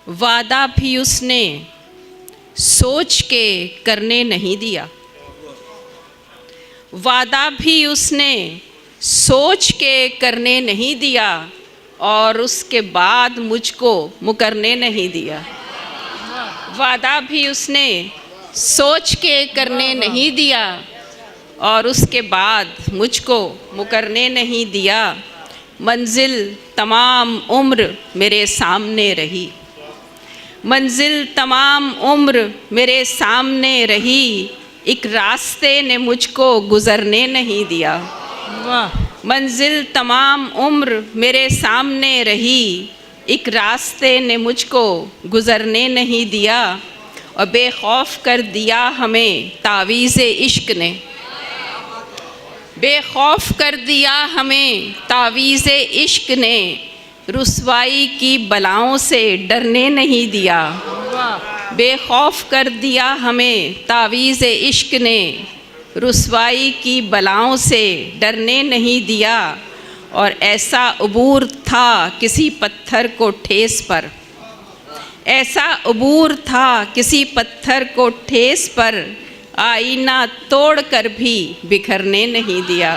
वादा भी उसने सोच के करने नहीं दिया। वादा भी उसने सोच के करने नहीं दिया और उसके बाद मुझको मुकरने नहीं दिया। वादा भी उसने सोच के करने नहीं दिया और उसके बाद मुझको मुकरने नहीं दिया। मंजिल तमाम उम्र मेरे सामने रही। मंजिल तमाम उम्र मेरे सामने रही, एक रास्ते ने मुझको गुज़रने नहीं दिया। मंजिल तमाम उम्र मेरे सामने रही, एक रास्ते ने मुझको गुज़रने नहीं दिया और बेखौफ कर दिया हमें तावीज़े इश्क ने। बेखौफ कर दिया हमें तावीज़े इश्क ने, रुसवाई की बलाओं से डरने नहीं दिया। बेखौफ कर दिया हमें तावीज़े इश्क ने, रुसवाई की बलाओं से डरने नहीं दिया। और ऐसा अबूर था किसी पत्थर को ठेस पर, ऐसा अबूर था किसी पत्थर को ठेस पर, आईना तोड़ कर भी बिखरने नहीं दिया।